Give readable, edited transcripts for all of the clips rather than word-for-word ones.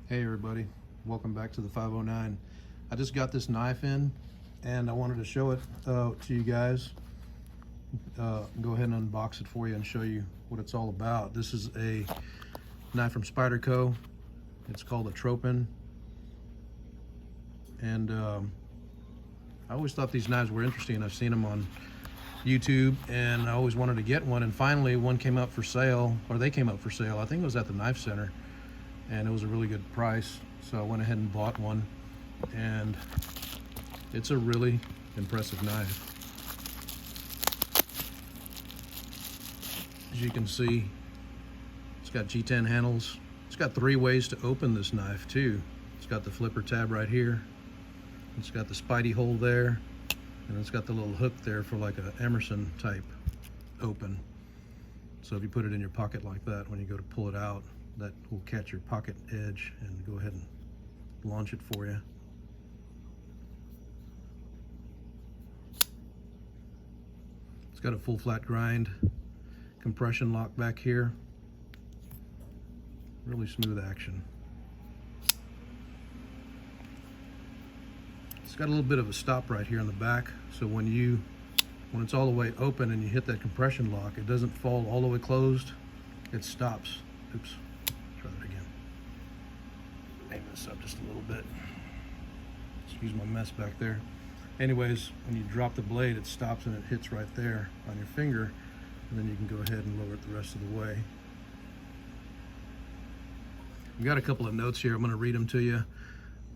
Hey everybody, welcome back to the 509. I just got this knife in and I wanted to show it to you guys. Go ahead and unbox it for you and show you what it's all about. This is a knife from Spyderco. It's called a Tropen. And I always thought these knives were interesting. I've seen them on YouTube and I always wanted to get one, and finally one came up for sale, or they came up for sale. I think it was at the knife center and it was a really good price, so I went ahead and bought one, and it's a really impressive knife. As you can see, it's got G10 handles. It's got 3 ways to open this knife too. It's got the flipper tab right here, it's got the Spidey hole there, and it's got the little hook there for like a Emerson type open. So if you put it in your pocket like that, when you go to pull it out, that will catch your pocket edge and go ahead and launch it for you. It's got a full flat grind, compression lock back here, really smooth action. It's got a little bit of a stop right here in the back, so when it's all the way open and you hit that compression lock, it doesn't fall all the way closed, it stops. Oops, try that again. Aim this up just a little bit. Excuse my mess back there. Anyways, when you drop the blade, it stops and it hits right there on your finger, and then you can go ahead and lower it the rest of the way. I've got a couple of notes here. I'm going to read them to you.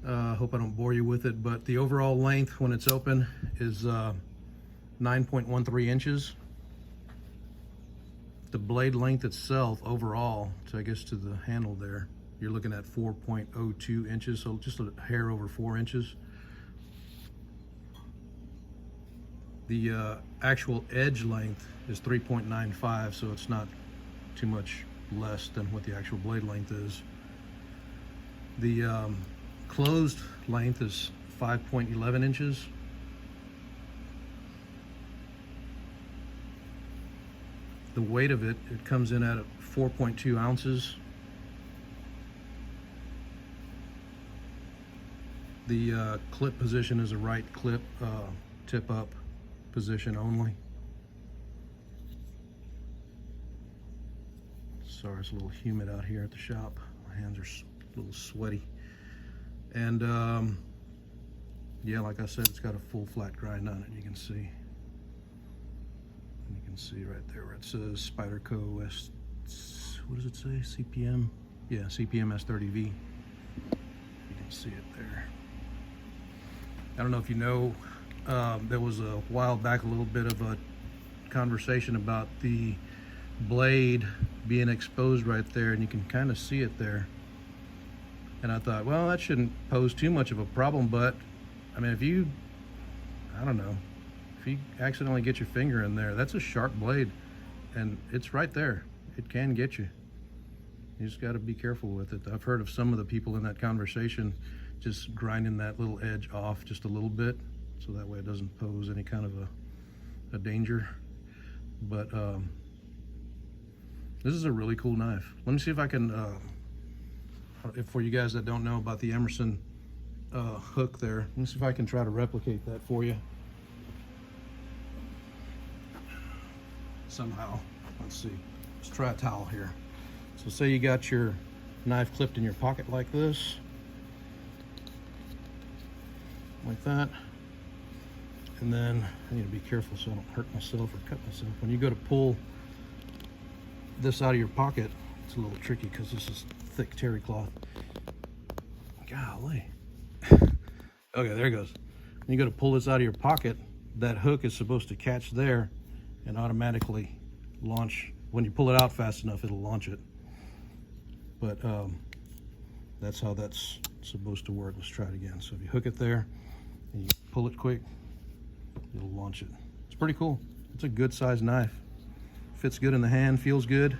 Hope I don't bore you with it, but the overall length when it's open is 9.13 inches. The blade length itself overall, so I guess to the handle there, you're looking at 4.02 inches, so just a hair over 4 inches. The actual edge length is 3.95, so it's not too much less than what the actual blade length is. The closed length is 5.11 inches. The weight of it comes in at 4.2 ounces. The clip position is a right clip, tip up position only. Sorry, it's a little humid out here at the shop. My hands are a little sweaty. And yeah, like I said, it's got a full flat grind on it, you can see. You can see right there where it says Spyderco what does it say? CPM? Yeah, CPM S30V. You can see it there. I don't know if you know, there was a while back a little bit of a conversation about the blade being exposed right there, and you can kind of see it there. And I thought, well, that shouldn't pose too much of a problem, but I mean, if you accidentally get your finger in there, that's a sharp blade, and it's right there. It can get you. You just got to be careful with it. I've heard of some of the people in that conversation just grinding that little edge off just a little bit, so that way it doesn't pose any kind of a danger. But this is a really cool knife. Let me see if I can, for you guys that don't know about the Emerson hook there, let me see if I can try to replicate that for you somehow. Let's see. Let's try a towel here. So say you got your knife clipped in your pocket like this, like that, and then I need to be careful so I don't hurt myself or cut myself. When you go to pull this out of your pocket, it's a little tricky because this is thick terry cloth. Golly. Okay, there it goes. When you go to pull this out of your pocket, that hook is supposed to catch there and automatically launch. When you pull it out fast enough, it'll launch it. But that's how that's supposed to work. Let's try it again. So if you hook it there and you pull it quick, it'll launch it. It's pretty cool. It's a good sized knife. Fits good in the hand, feels good.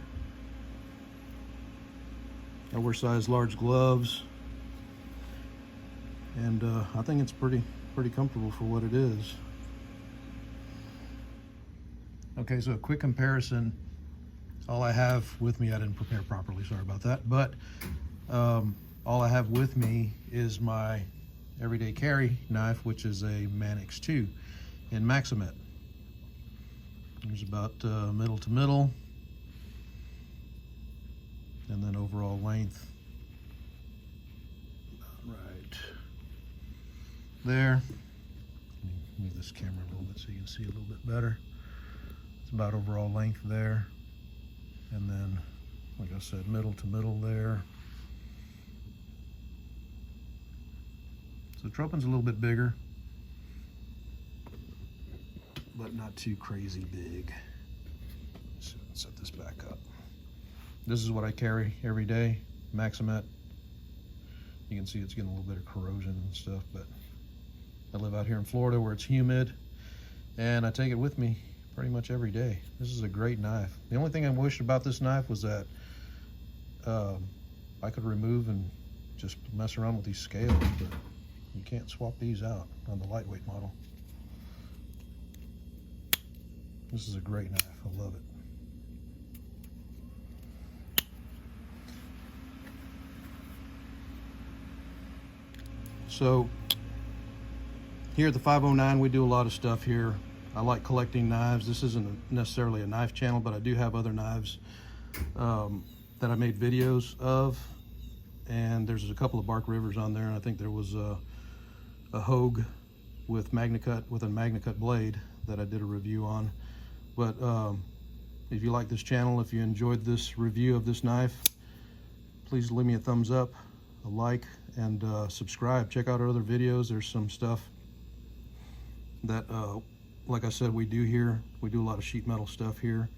I wear size large gloves, and I think it's pretty comfortable for what it is. Okay, so a quick comparison. All I have with me, I didn't prepare properly, sorry about that, but all I have with me is my everyday carry knife, which is a Manix 2 in Maximet. There's about middle to middle, and then overall length right there. Let me move this camera a little bit so you can see a little bit better. It's about overall length there, and then, like I said, middle to middle there. So Tropen's a little bit bigger, but not too crazy big. So let's set this back up. This is what I carry every day, Maximet. You can see it's getting a little bit of corrosion and stuff, but I live out here in Florida where it's humid, and I take it with me pretty much every day. This is a great knife. The only thing I wished about this knife was that I could remove and just mess around with these scales, but you can't swap these out on the lightweight model. This is a great knife. I love it. So here at the 509, we do a lot of stuff here. I like collecting knives. This isn't necessarily a knife channel, but I do have other knives that I made videos of. And there's a couple of Bark Rivers on there, and I think there was a Hogue with a magnacut blade that I did a review on. But if you like this channel, if you enjoyed this review of this knife, please leave me a thumbs up, a like, and subscribe. Check out our other videos. There's some stuff that, like I said, we do here. We do a lot of sheet metal stuff here.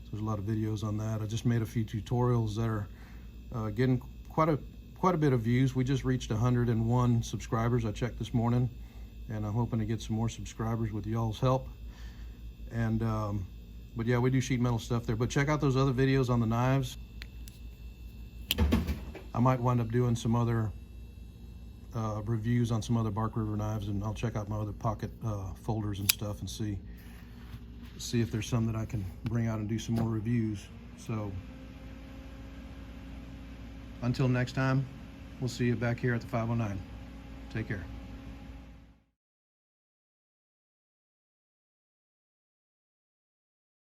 So there's a lot of videos on that. I just made a few tutorials that are getting quite a bit of views. We just reached 101 subscribers. I checked this morning, and I'm hoping to get some more subscribers with y'all's help. And but yeah, we do sheet metal stuff there. But check out those other videos on the knives. I might wind up doing some other reviews on some other Bark River knives, and I'll check out my other pocket folders and stuff and see if there's some that I can bring out and do some more reviews. So until next time, we'll see you back here at the 509. Take care.